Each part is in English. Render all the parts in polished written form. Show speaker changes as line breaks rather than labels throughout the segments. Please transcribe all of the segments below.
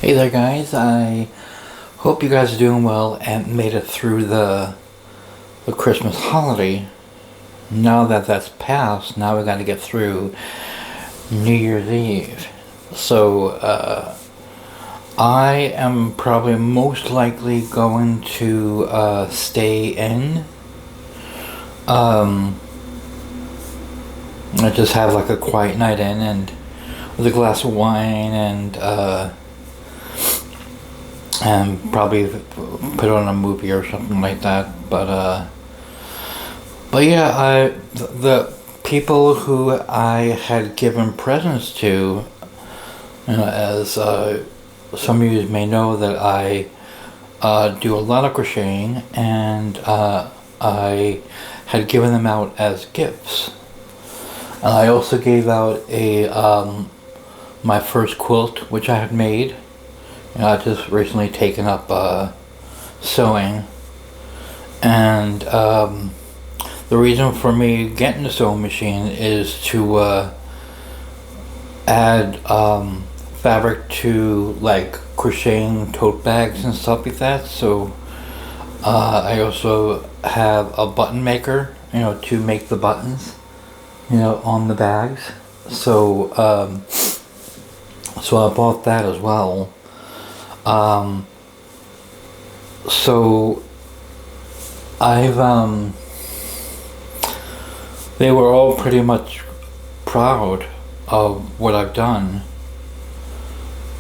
Hey there, guys. I hope you guys are doing well and made it through the Christmas holiday. Now that that's passed, now we got to get through New Year's Eve. So I am probably most likely going to stay in. I just have like a quiet night in and with a glass of wine and probably put on a movie or something like that. But yeah, the people who I had given presents to, as some of you may know, that I do a lot of crocheting, and I had given them out as gifts. And I also gave out my first quilt, which I had made. I've just recently taken up sewing, and the reason for me getting the sewing machine is to add fabric to like crocheting tote bags and stuff like that. So I also have a button maker, to make the buttons, on the bags. So I bought that as well. So they were all pretty much proud of what I've done,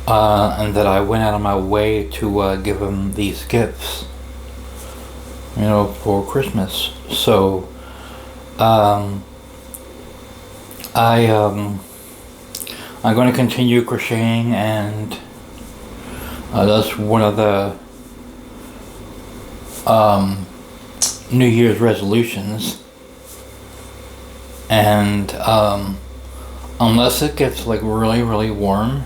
and that I went out of my way to give them these gifts, for Christmas. So, I'm going to continue crocheting, and that's one of the New Year's resolutions. And unless it gets like really, really warm,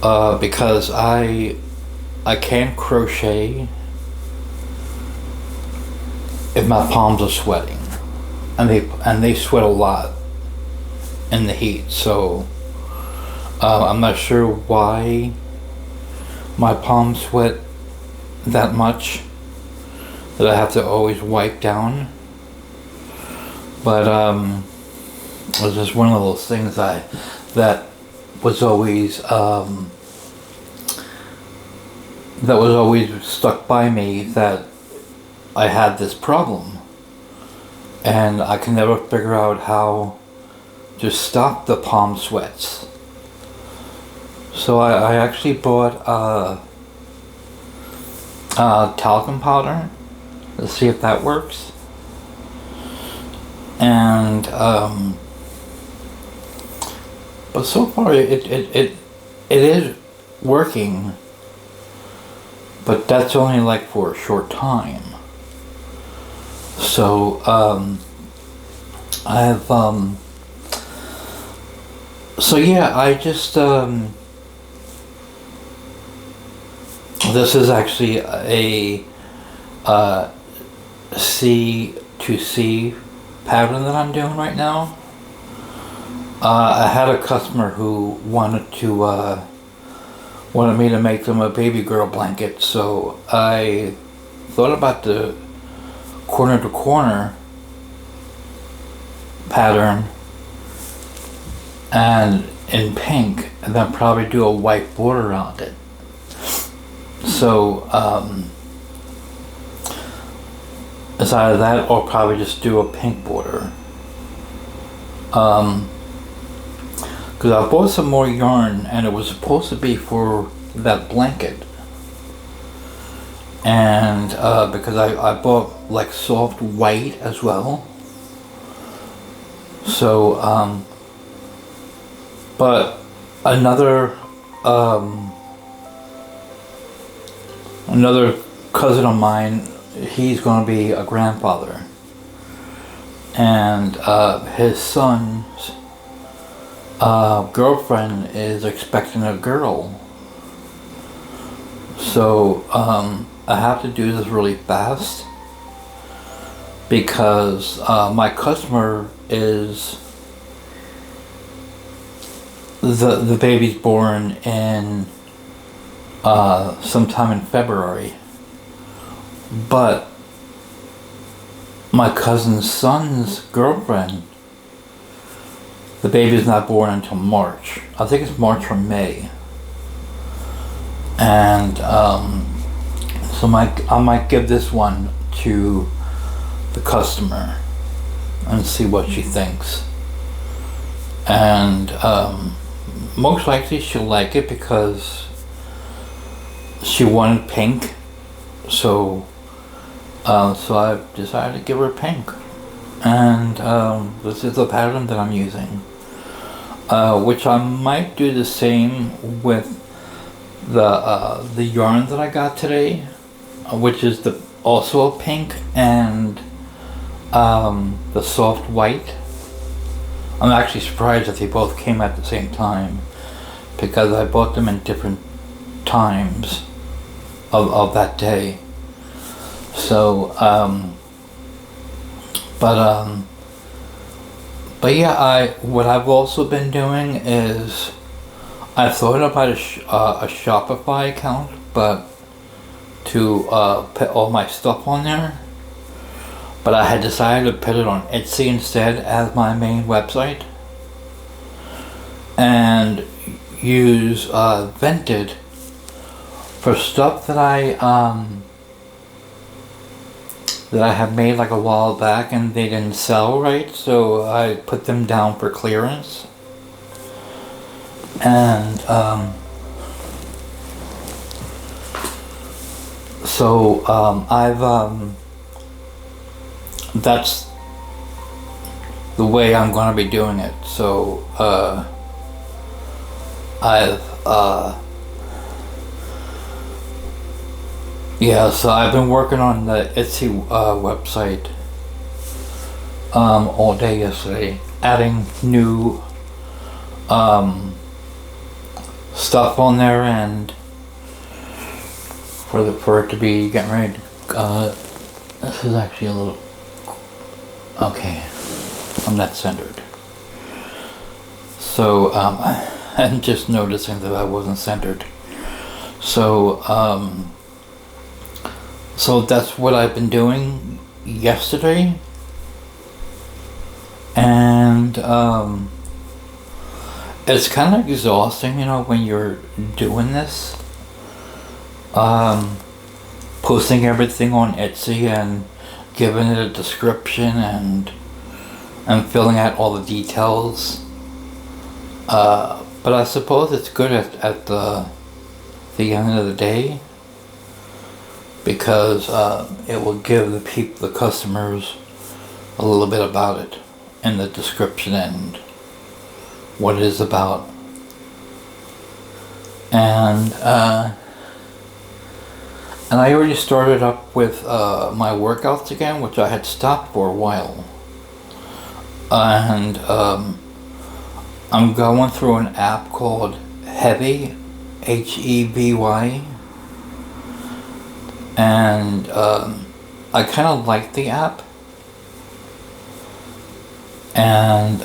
because I can't crochet if my palms are sweating, and they sweat a lot in the heat. So I'm not sure why my palms sweat that much that I have to always wipe down. But it was just one of those things that was always stuck by me, that I had this problem, and I can never figure out how to stop the palm sweats. So I actually bought talcum powder to see if that works. And but so far it is working, but that's only like for a short time. So so yeah, I just this is actually a C to C pattern that I'm doing right now. I had a customer who wanted me to make them a baby girl blanket, so I thought about the corner to corner pattern and in pink, and then probably do a white border around it. So it's either that or probably just do a pink border. Because I bought some more yarn, and it was supposed to be for that blanket. And because I bought like soft white as well. So but another cousin of mine, he's going to be a grandfather, and his son's girlfriend is expecting a girl. So I have to do this really fast, because my customer is the baby's born in sometime in February, but my cousin's son's girlfriend, the baby's not born until March. I think it's March or May. And so I might give this one to the customer and see what she thinks. And most likely she'll like it because she wanted pink. So I decided to give her pink. And this is the pattern that I'm using. Which I might do the same with the yarn that I got today, which is also a pink and the soft white. I'm actually surprised that they both came at the same time because I bought them in different times of that day. So but yeah, what I've also been doing is I thought about a Shopify account, but to put all my stuff on there. But I had decided to put it on Etsy instead as my main website, and use Vinted for stuff that I have made like a while back and they didn't sell right, so I put them down for clearance. And that's the way I'm going to be doing it. So so I've been working on the Etsy website all day yesterday, adding new stuff on there, and for it to be getting ready. This is actually a little okay. I'm not centered. So I'm just noticing that I wasn't centered. So that's what I've been doing yesterday, and it's kind of exhausting, when you're doing this. Posting everything on Etsy and giving it a description and filling out all the details. But I suppose it's good at the end of the day, because it will give the customers a little bit about it in the description and what it is about. And I already started up with my workouts again, which I had stopped for a while. And I'm going through an app called Heavy, H-E-V-Y. And I kind of like the app. And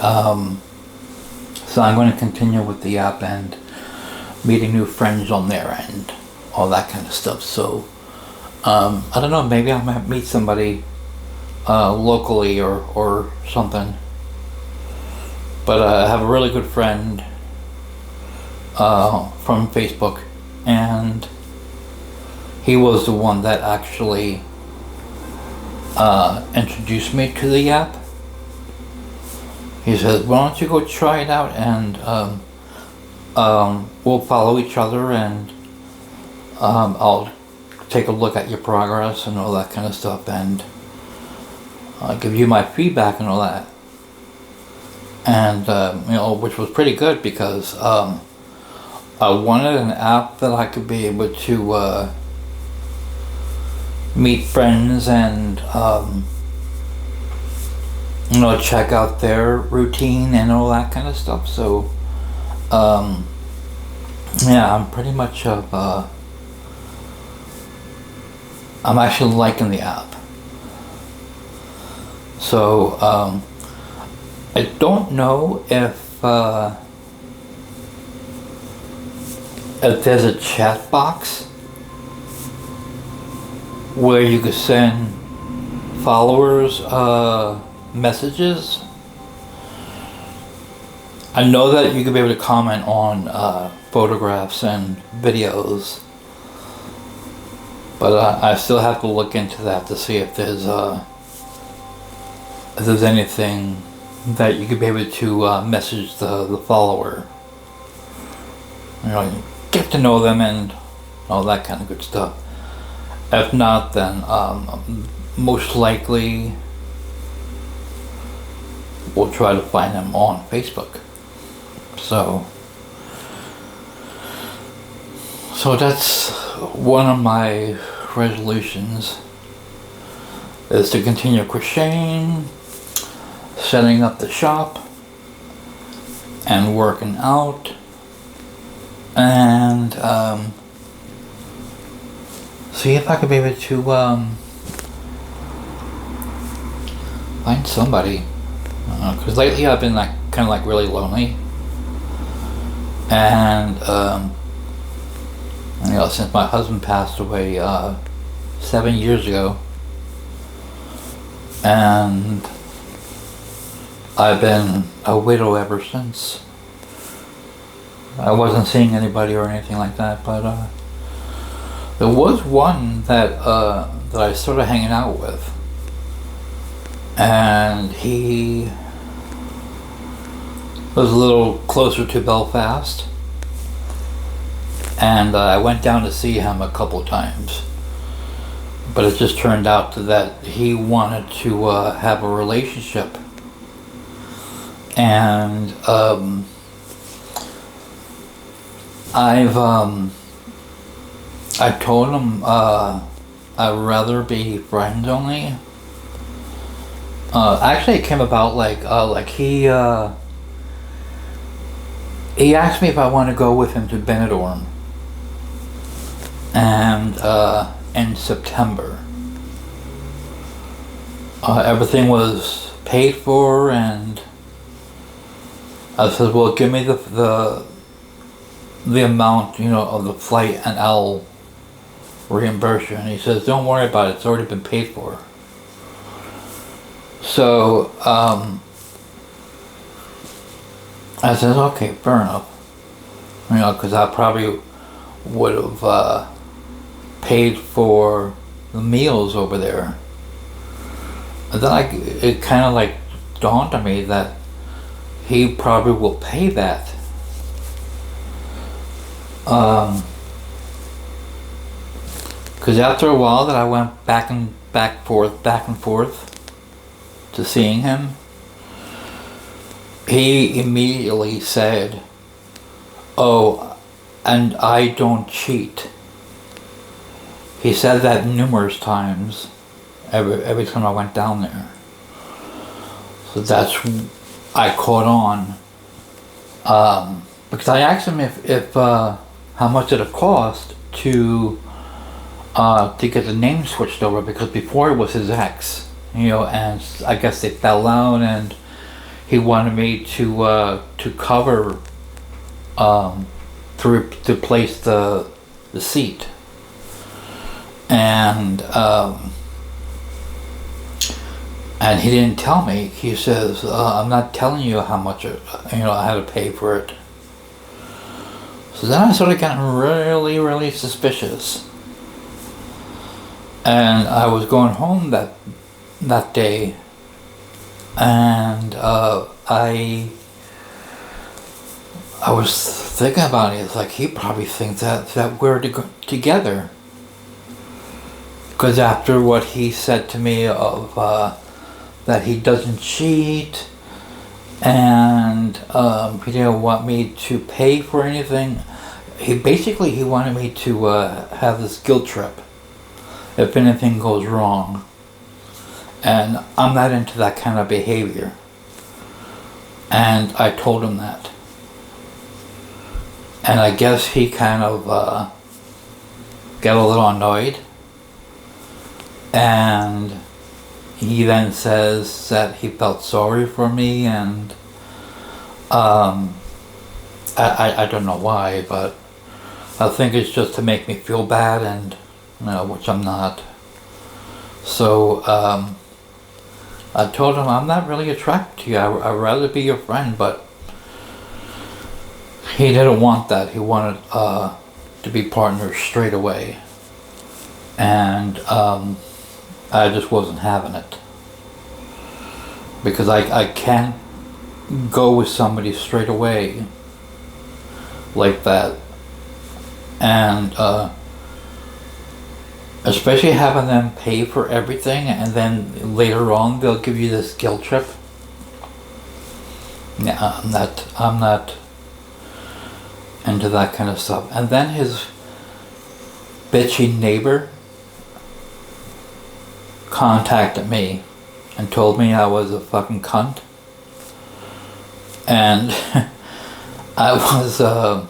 so I'm going to continue with the app and meeting new friends on there and all that kind of stuff. So I don't know, maybe I might meet somebody locally or something. But I have a really good friend from Facebook, and he was the one that actually introduced me to the app. He says, why don't you go try it out, and we'll follow each other, and I'll take a look at your progress and all that kind of stuff, and I'll give you my feedback and all that. And which was pretty good, because I wanted an app that I could be able to meet friends and check out their routine and all that kind of stuff. So I'm pretty much I'm actually liking the app. So I don't know if if there's a chat box where you could send followers messages. I know that you could be able to comment on photographs and videos, but I still have to look into that to see if there's anything that you could be able to message the follower. You know, get to know them and all that kind of good stuff. If not, then most likely we'll try to find them on Facebook. So that's one of my resolutions, is to continue crocheting, setting up the shop, and working out, and see if I could be able to find somebody, because lately I've been like kind of like really lonely, and you know, since my husband passed away 7 years ago, and I've been a widow ever since. I wasn't seeing anybody or anything like that, but there was one that I started hanging out with, and he was a little closer to Belfast, and I went down to see him a couple times, but it just turned out that he wanted to have a relationship, and I told him I'd rather be friends only. Actually, it came about like he asked me if I want to go with him to Benidorm, and in September. Everything was paid for, and I said, "Well, give me the amount, you know, of the flight, and I'll reimburse you." And he says, "Don't worry about it. It's already been paid for." So I said, "Okay, fair enough." You know, because I probably would have paid for the meals over there. And then it kind of like dawned on me that he probably will pay that. Because after a while that I went back and forth to seeing him, he immediately said, "Oh, and I don't cheat." He said that numerous times, every time I went down there. So that's, I caught on, because I asked him if how much it cost to get the name switched over, because before it was his ex, you know, and I guess they fell out, and he wanted me to cover to replace the seat, and he didn't tell me. He says, "I'm not telling you how much I had to pay for it." So then I started getting really, really suspicious. And I was going home that day, and I was thinking about it. It's like, he probably thinks that we're together. Because after what he said to me of that he doesn't cheat, and he didn't want me to pay for anything. He wanted me to have this guilt trip if anything goes wrong, and I'm not into that kind of behavior. And I told him that, and I guess he kind of got a little annoyed, and he then says that he felt sorry for me, and I don't know why, but I think it's just to make me feel bad, and which I'm not. So I told him I'm not really attracted to you. I'd rather be your friend, but he didn't want that. He wanted to be partners straight away, and I just wasn't having it, because I can't go with somebody straight away like that, and especially having them pay for everything, and then later on they'll give you this guilt trip. Yeah, I'm not into that kind of stuff. And then his bitchy neighbor contacted me and told me I was a fucking cunt. And I was, I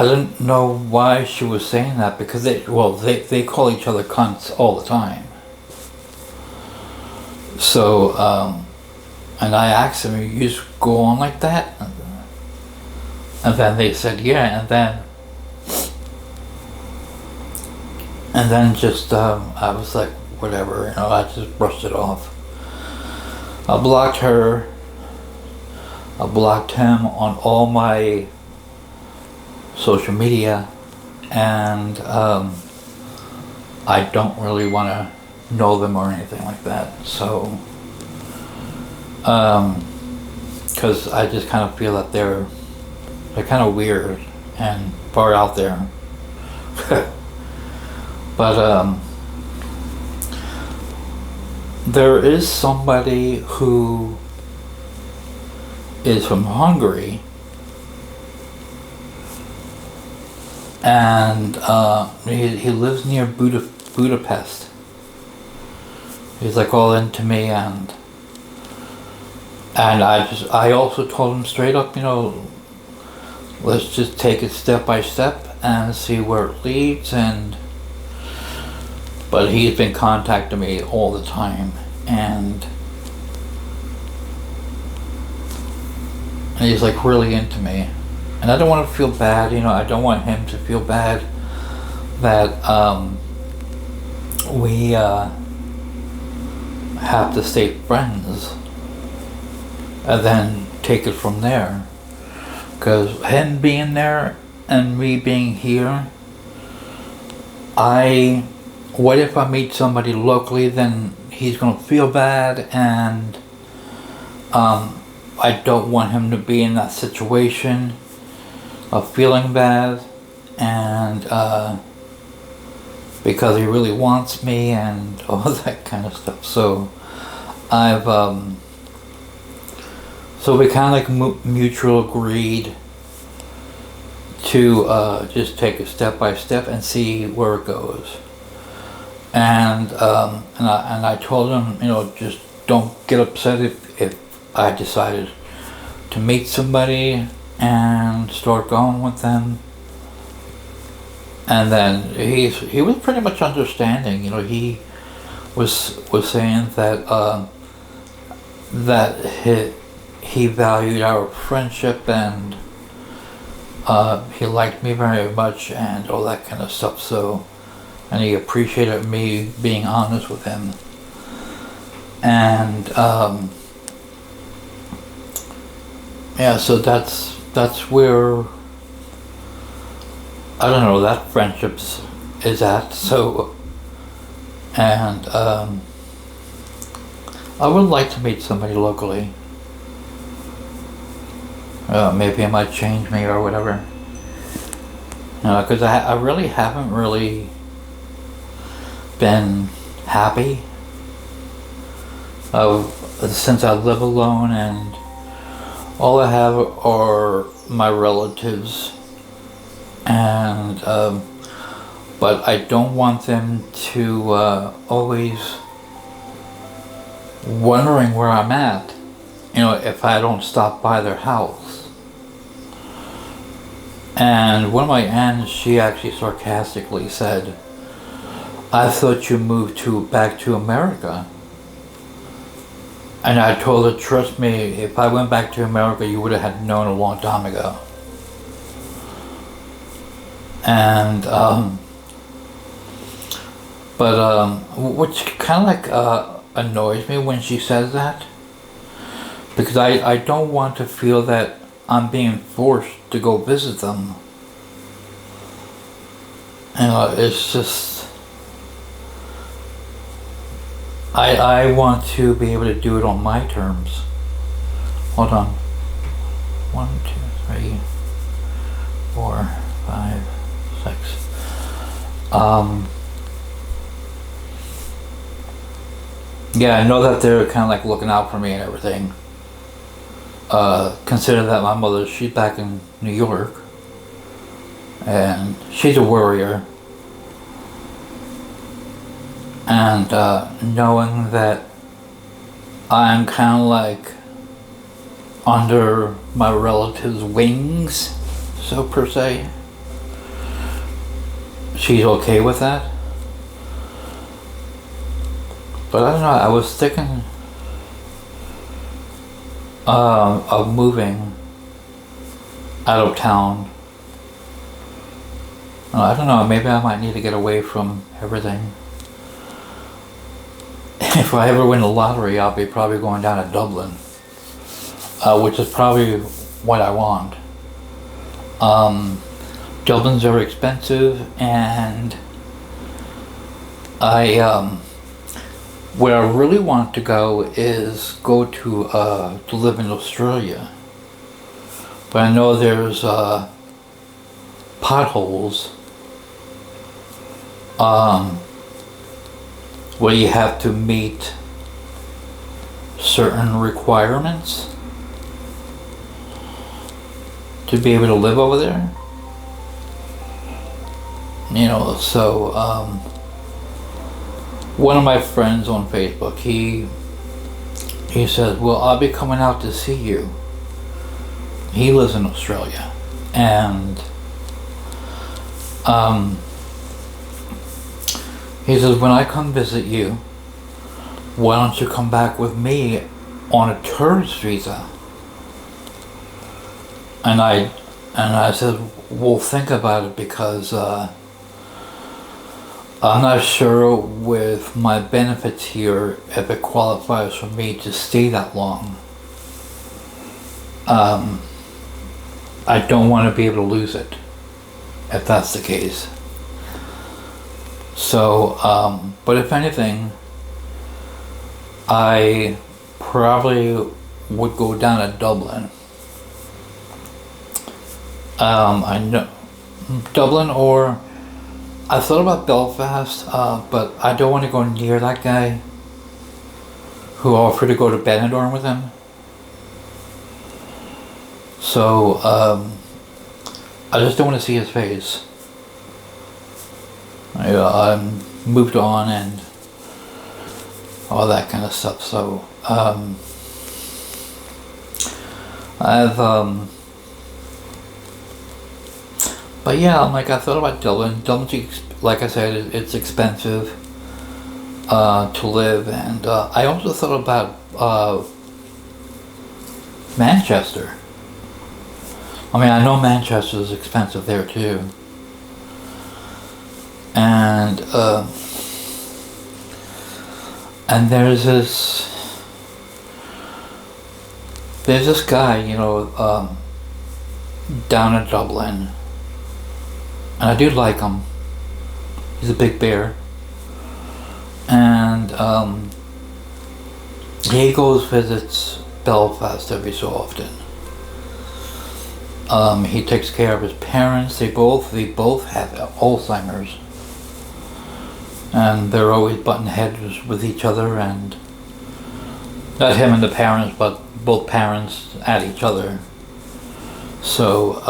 didn't know why she was saying that, because they call each other cunts all the time. So, and I asked them, you just go on like that? And then they said, yeah, and then just, I was like, whatever, I just brushed it off. I blocked her. I blocked him on all my social media, and I don't really want to know them or anything like that. So, because I just kind of feel that they're kind of weird and far out there. But there is somebody who is from Hungary, and he lives near Budapest. He's like all into me, and I also told him straight up, let's just take it step by step and see where it leads. But he's been contacting me all the time, and he's like really into me, and I don't want to feel bad. I don't want him to feel bad that we have to stay friends and then take it from there. Because him being there and me being here, what if I meet somebody locally, then he's gonna feel bad, and I don't want him to be in that situation of feeling bad, and because he really wants me and all that kind of stuff. So so we kind of like mutual agreed to just take it step by step and see where it goes. And I told him, just don't get upset if I decided to meet somebody and start going with them. And then he was pretty much understanding. He was saying that he valued our friendship, and he liked me very much and all that kind of stuff. So, and he appreciated me being honest with him. And yeah, so that's where, I don't know, that friendship is at. So, and I would like to meet somebody locally. Maybe it might change me or whatever. Because I really haven't really been happy since I live alone, and all I have are my relatives, and but I don't want them to always wondering where I'm at, if I don't stop by their house. And one of my aunts, she actually sarcastically said, I thought you moved back to America. And I told her, trust me, if I went back to America, you would have had known a long time ago. And which kind of like annoys me when she says that, because I don't want to feel that I'm being forced to go visit them. It's just, I want to be able to do it on my terms. Hold on. 1, 2, 3, 4, 5, 6. Yeah, I know that they're kind of like looking out for me and everything. Consider that my mother, she's back in New York, and she's a worrier. And knowing that I'm kind of like under my relative's wings, so per se, she's okay with that. But I don't know, I was thinking of moving out of town. I don't know, maybe I might need to get away from everything. If I ever win the lottery, I'll be probably going down to Dublin, which is probably what I want. Dublin's very expensive, and where I really want to go is go to live in Australia. But I know there's potholes where you have to meet certain requirements to be able to live over there. So one of my friends on Facebook, he says, well, I'll be coming out to see you. He lives in Australia, and he says, when I come visit you, why don't you come back with me on a tourist visa? And I said, well, think about it, because I'm not sure with my benefits here if it qualifies for me to stay that long. I don't want to be able to lose it if that's the case. So, but if anything, I probably would go down to Dublin. I know Dublin, or I thought about Belfast, but I don't want to go near that guy who offered to go to Benidorm with him. So, I just don't want to see his face. I moved on and all that kind of stuff. So, but yeah, I thought about Dublin. Dublin's, like I said, it's expensive to live, and I also thought about Manchester. I know Manchester is expensive there too, and there's this guy, down in Dublin. And I do like him. He's a big bear. And he visits Belfast every so often. He takes care of his parents. They both have Alzheimer's. And they're always butting heads with each other, and not him and the parents, but both parents at each other. So,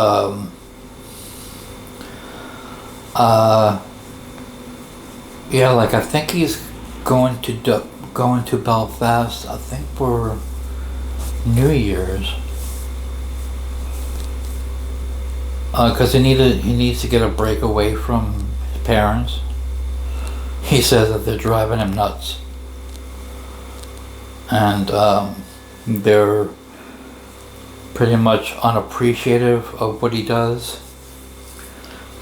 yeah, I think he's going to Belfast, I think for New Year's, because he needs to get a break away from his parents. He says that they're driving him nuts, and they're pretty much unappreciative of what he does.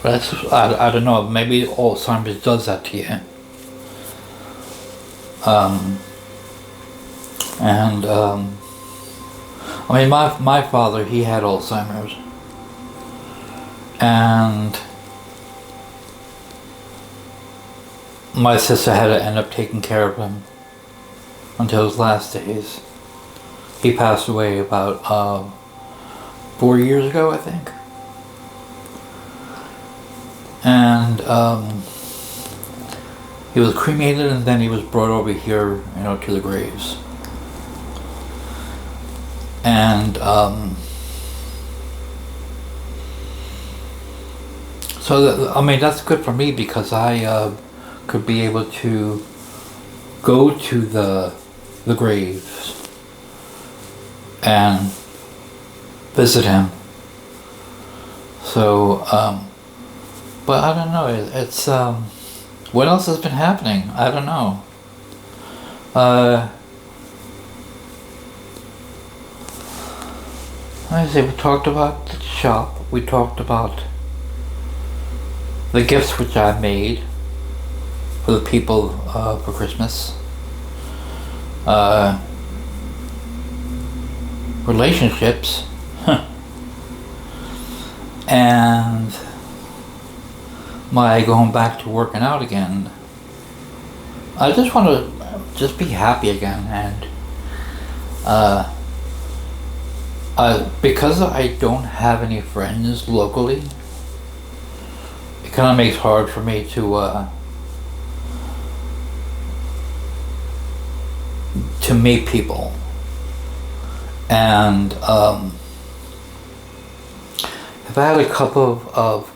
That's, I don't know, maybe Alzheimer's does that to you. And I mean, my father, he had Alzheimer's, and my sister had to end up taking care of him until his last days. He passed away about 4 years ago, I think. And he was cremated, and then he was brought over here, you know, to the graves. And so I mean, that's good for me, because I could be able to go to the graves and visit him. So but I don't know, it's what else has been happening? I don't know. Let me see, we talked about the shop, we talked about the gifts which I made for the people for Christmas. Relationships. And my going back to working out again. I just want to just be happy again, and because I don't have any friends locally, it kind of makes it hard for me to meet people. And if I had a couple of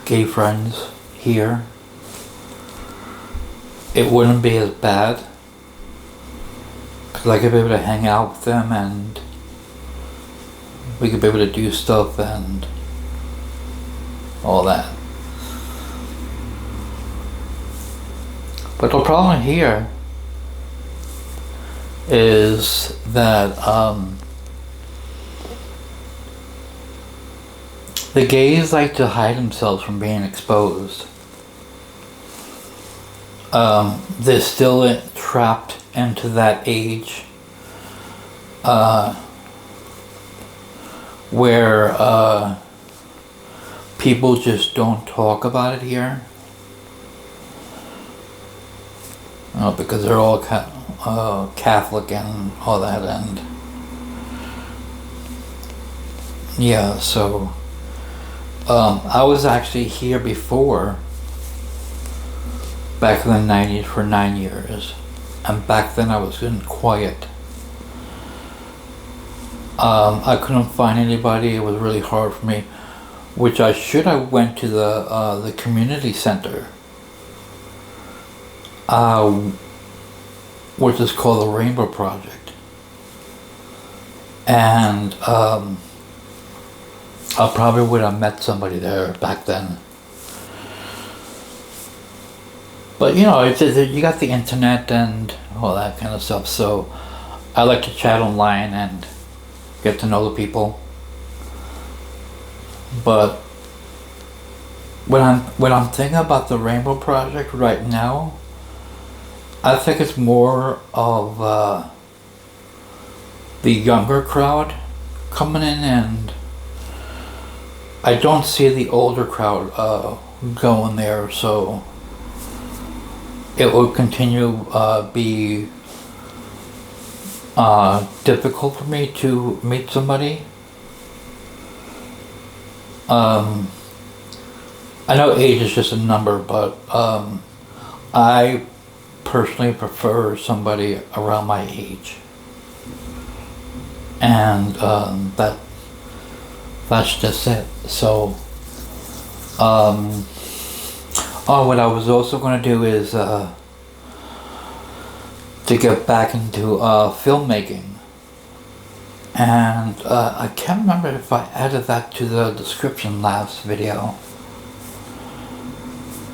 gay friends here, it wouldn't be as bad, because I could be able to hang out with them, and we could be able to do stuff and all that. But the problem here is that the gays like to hide themselves from being exposed. They're still trapped into that age where people just don't talk about it here. Because they're all Catholic and all that, and yeah, so I was actually here before, back in the 90s, for 9 years, and back then I was in quiet. I couldn't find anybody. It was really hard for me, which I should have went to the community center, which is called the Rainbow Project, and I probably would have met somebody there back then. But you know, you got the internet and all that kind of stuff, so I like to chat online and get to know the people. But when I'm thinking about the Rainbow Project right now, I think it's more of the younger crowd coming in, and I don't see the older crowd going there, so it will continue be difficult for me to meet somebody. I know age is just a number, but I personally prefer somebody around my age, and that's just it. So what I was also going to do is to get back into filmmaking, and I can't remember if I added that to the description last video,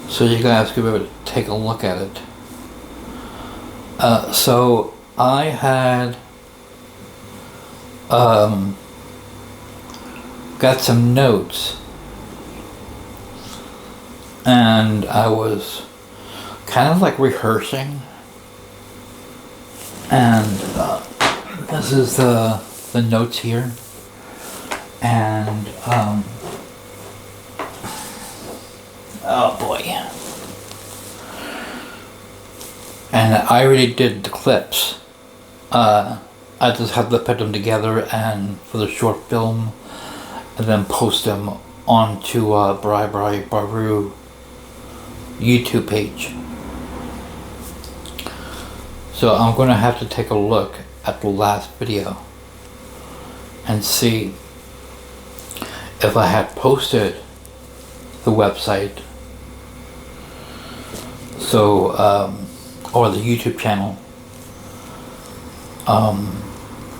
so you guys could be able to take a look at it. So I had got some notes and I was kind of like rehearsing, and this is the notes here, and oh boy, and I already did the clips. I just had to put them together and for the short film, and then post them onto Bri Baru YouTube page. So I'm going to have to take a look at the last video and see if I had posted the website, so or the YouTube channel,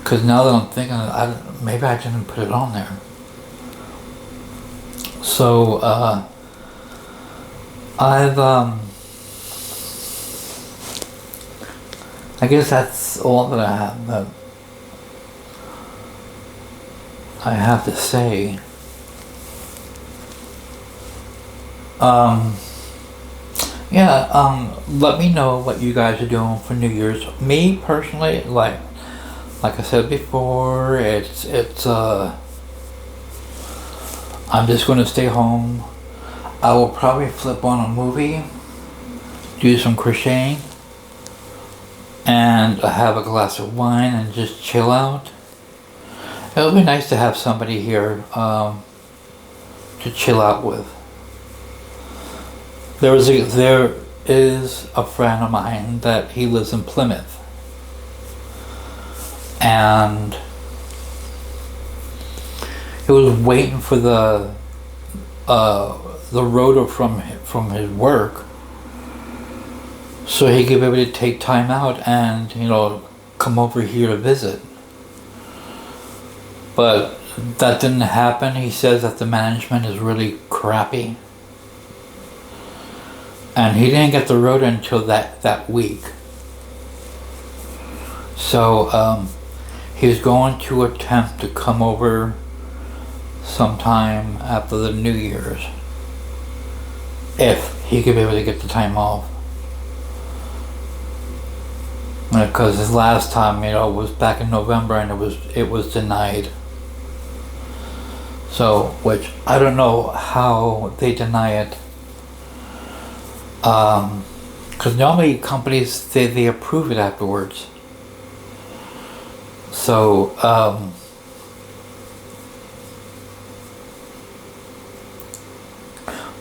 because now that I'm thinking, maybe I didn't put it on there. So I guess that's all that I have to say. Yeah, let me know what you guys are doing for New Year's. Me personally, like I said before, it's I'm just gonna stay home. I will probably flip on a movie, do some crocheting, and have a glass of wine and just chill out. It'll be nice to have somebody here to chill out with. There is a friend of mine that he lives in Plymouth, and he was waiting for the rotor from his work, so he could be able to take time out and, you know, come over here to visit. But that didn't happen. He says that the management is really crappy, and he didn't get the rotor until that week. So he's going to attempt to come over sometime after the New Year's, if he could be able to get the time off. Because his last time, you know, was back in November, and it was denied. So, which I don't know how they deny it. Because normally companies, they approve it afterwards. So,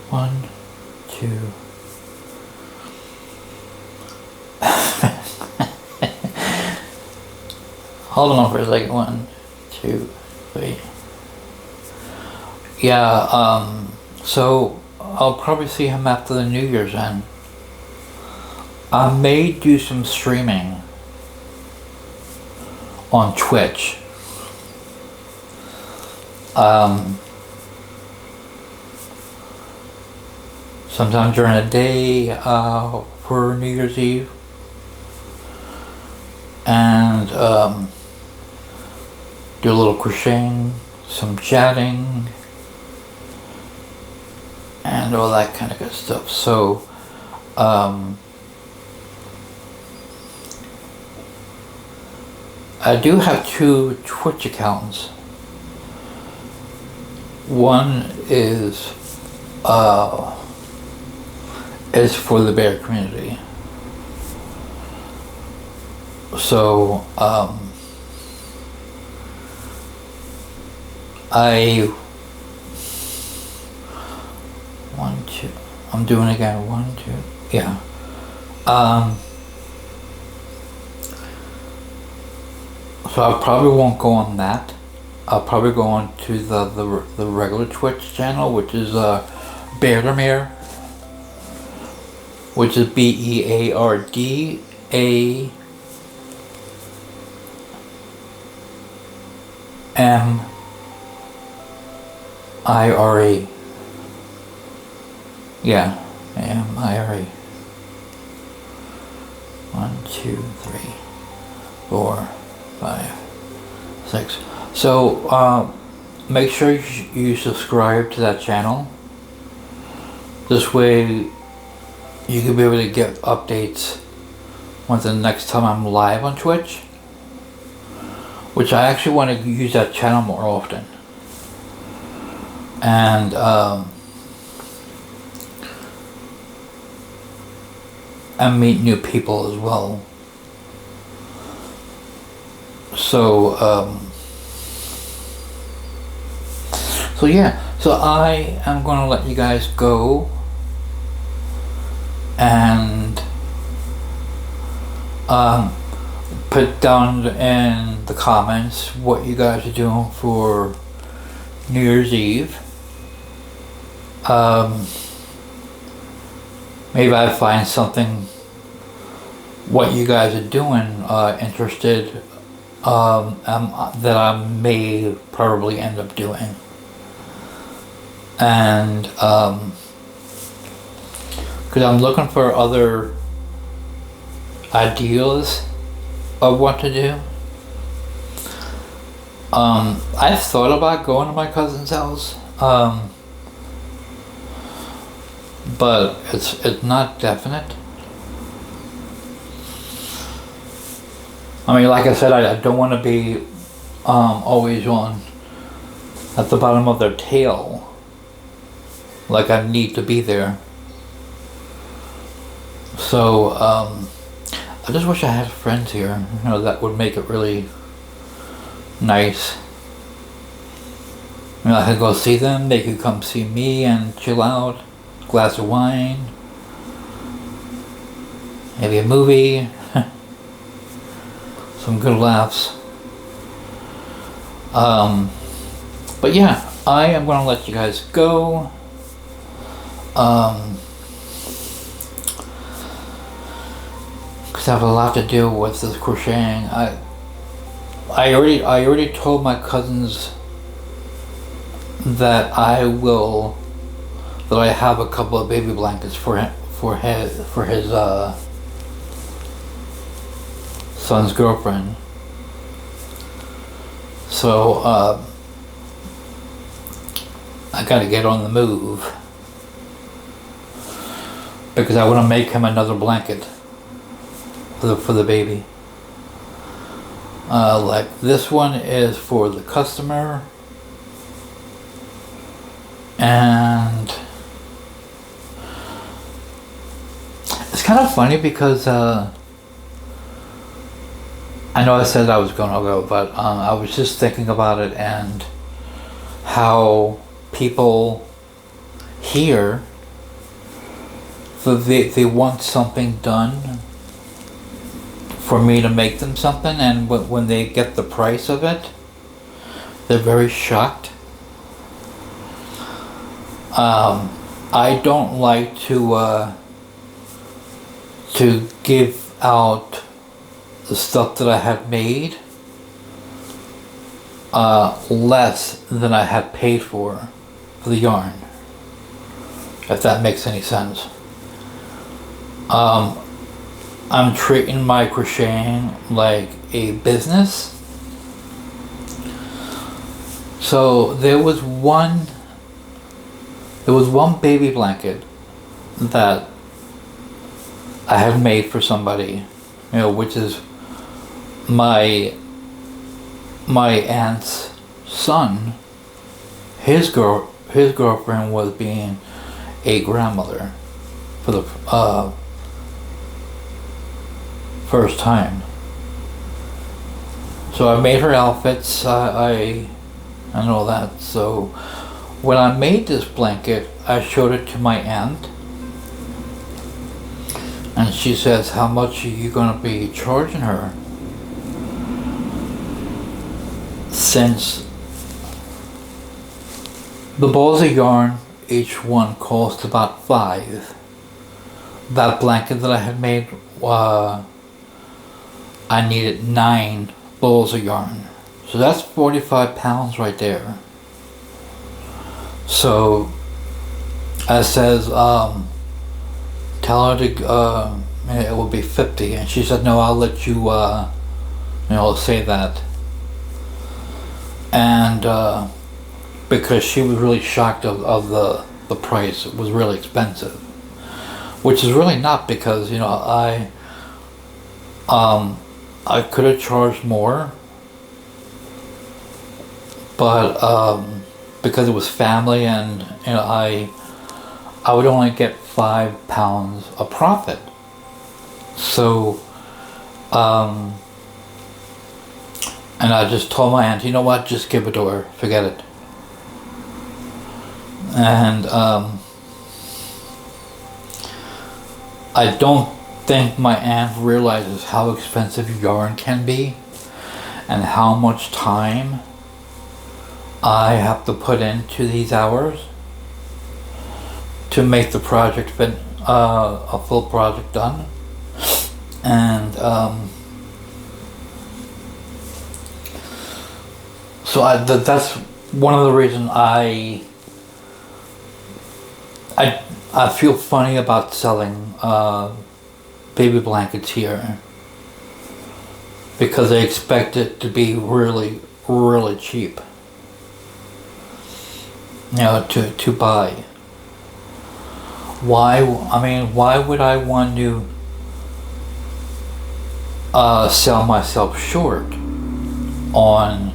one, two. Hold on for a second. 1, 2, 3. Yeah, so I'll probably see him after the New Year's end. I may do some streaming on Twitch. Sometime during the day for New Year's Eve. And do a little crocheting, some chatting, and all that kind of good stuff. So I do have 2 Twitch accounts. One is for the bear community. So I'm doing it again. 1, 2, yeah. So I probably won't go on that. I'll probably go on to the regular Twitch channel, which is Beardermere, which is BEARDAMIRE. Yeah, AMIRE. 1, 2, 3, 4, 5, 6. So make sure you subscribe to that channel, This way you can be able to get updates when the next time I'm live on Twitch, which I actually want to use that channel more often. And meet new people as well. So yeah, so I am going to let you guys go and put down in the comments what you guys are doing for New Year's Eve. Maybe I find something what you guys are doing interested that I may probably end up doing. And because I'm looking for other ideas of what to do. I've thought about going to my cousin's house, but it's not definite. I mean, like I said, I don't want to be always on at the bottom of their tail. Like I need to be there. So I just wish I had friends here. You know, that would make it really nice. You know, I could go see them. They could come see me and chill out. Glass of wine. Maybe a movie. Some good laughs. But yeah, I am going to let you guys go. Because I have a lot to do with this crocheting. I already told my cousins that I have a couple of baby blankets for his son's girlfriend. So I gotta get on the move because I want to make him another blanket for the baby. Like this one is for the customer, and it's kind of funny because I know I said I was going to go, but I was just thinking about it and how people here, they want something done for me to make them something, and when they get the price of it, they're very shocked. I don't like to give out the stuff that I had made less than I had paid for the yarn, if that makes any sense. I'm treating my crocheting like a business. So there was one baby blanket that I had made for somebody, you know, which is my aunt's son. His girlfriend was being a grandmother for the first time. So I made her outfits, I all that. So when I made this blanket, I showed it to my aunt, and she says, "How much are you going to be charging her?" Since the balls of yarn, each one cost about $5. That blanket that I had made, I needed 9 balls of yarn. So that's 45 pounds right there. So I says, tell her to, it will be 50. And she said, no, I'll let you, say that. And because she was really shocked of the the price was really expensive, which is really not, because I could have charged more, but because it was family, and I would only get £5 a profit. So and I just told my aunt, you know what, just give it to her, forget it. And I don't think my aunt realizes how expensive yarn can be and how much time I have to put into these hours to make the project a full project done. And so that's one of the reasons I feel funny about selling baby blankets here, because I expect it to be really, really cheap, to buy. Why would I want to sell myself short on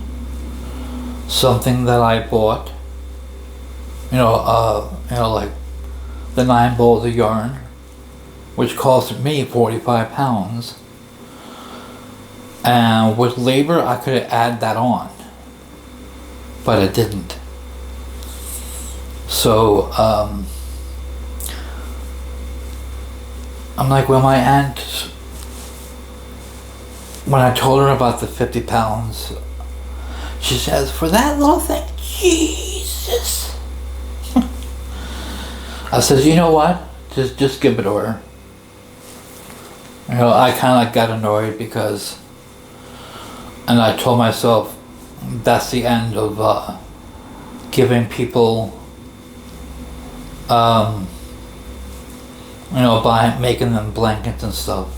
something that I bought, like the 9 balls of yarn, which cost me £45, and with labor I could have added that on, but I didn't. So I'm like, when my aunt, when I told her about the £50, she says, for that little thing, Jesus. I says, you know what? Just give it to her. I kind of got annoyed because, and I told myself, that's the end of giving people, making them blankets and stuff.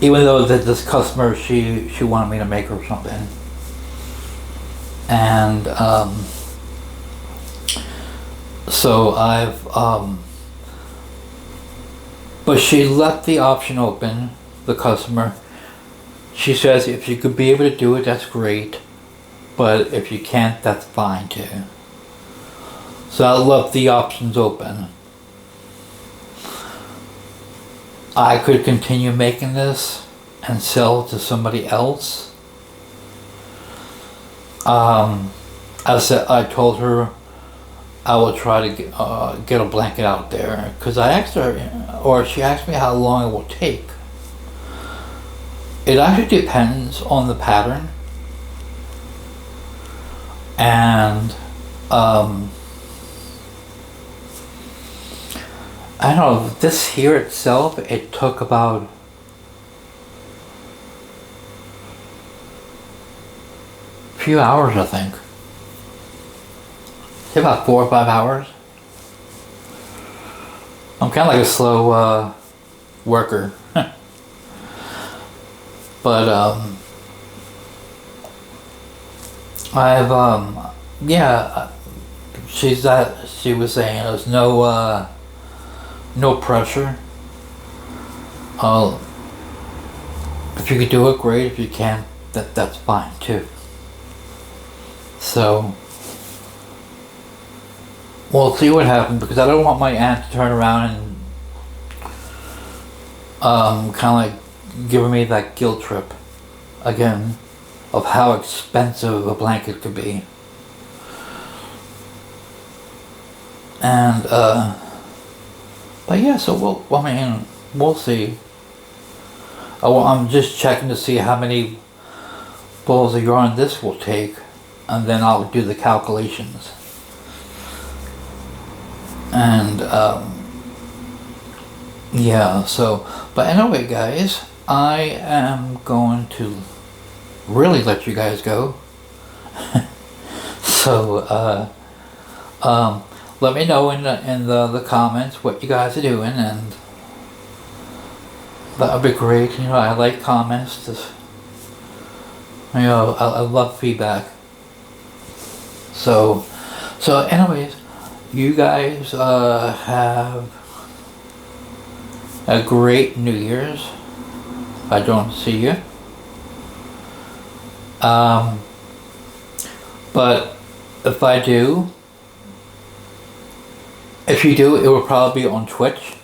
Even though that this customer, she wanted me to make her something. And so I've but she left the option open, the customer. She says if you could be able to do it, that's great, but if you can't, that's fine too. So I left the options open. I could continue making this and sell to somebody else. I told her I will try to get a blanket out there, because I asked her, or she asked me how long it will take. It actually depends on the pattern, and I don't know, this here itself, it took about a few hours, I think. Say about 4 or 5 hours. I'm kind of like a slow worker. But she was saying there's no pressure. If you could do it, great. If you can't, that's fine too. So we'll see what happens, because I don't want my aunt to turn around and kind of like giving me that guilt trip again of how expensive a blanket could be. And but yeah, so we'll see. I'm just checking to see how many balls of yarn this will take, and then I'll do the calculations. And but anyway, guys, I am going to really let you guys go. So let me know in the comments what you guys are doing, and that would be great. I like comments. I love feedback. So anyways, you guys have a great New Year's. I don't see you. But if I do, if you do, it will probably be on Twitch.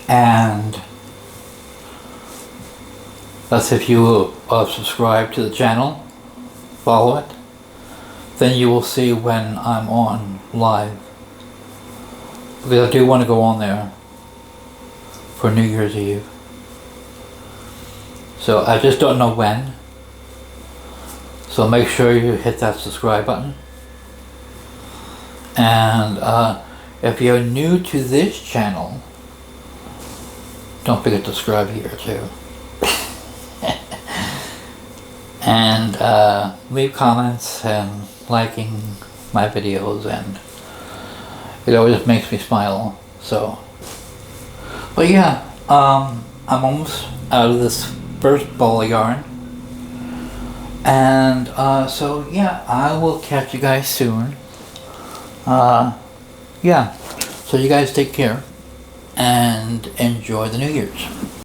And that's if you subscribe to the channel, follow it, then you will see when I'm on live. Because I do want to go on there for New Year's Eve. So I just don't know when. So make sure you hit that subscribe button. And if you're new to this channel, don't forget to subscribe here too. And leave comments and liking my videos, and it always makes me smile. So, but yeah, I'm almost out of this first ball of yarn. And so yeah, I will catch you guys soon. Yeah, so you guys take care and enjoy the New Year's.